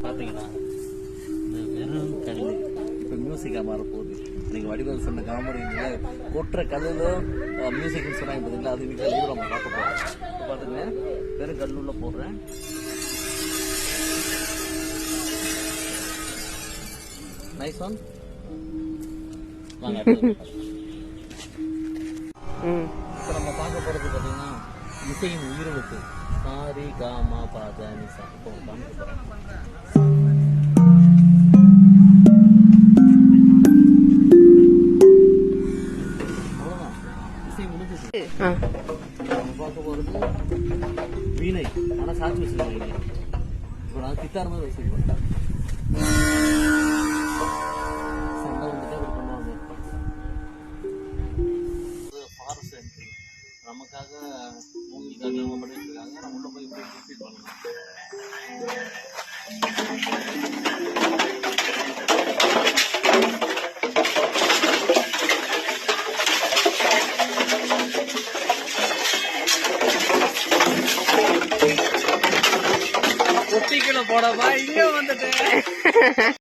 பார்த்தீங்கன்னா இந்த வெறும் கல் இப்போ மியூசிக்காக மாறப்போகுது. நீங்கள் வடிவேல் சொன்ன காமெடியில் கொட்டுற கல்லில் மியூசிக்னு சொன்னாங்க பார்த்தீங்களா, அது இன்னைக்கு இது நம்ம பார்க்க போகிறோம். இப்போ பார்த்துங்க, வெறும் கல்லுள்ள போடுறேன். Nice one. வாங்க இப்போ நம்ம பார்க்க போகிறது பார்த்தீங்கன்னா இசையின் உயிரெழுத்து சாரி காமா பாத நிசா. இப்போ காமிக்க போகிறேன். நம்ம பார்க்க போகிறது வீணை, ஆனால் சாட்சி வச்சுருக்கோம். இப்போ நான் கித்தார் மாதிரி வச்சுருக்கோம். சண்டை வந்துட்டு அப்படி பண்ணுவாங்க. ஃபாரஸ்ட் என்ட்ரி நமக்காக மூங்கிக்காக நம்ம பண்ணிட்டு இருக்காங்க. நம்ம உள்ள போய் இப்படி ரிப்பீட் பண்ணணும். குட்டிக்குள்ள போடவா இங்க வந்துட்டேன்.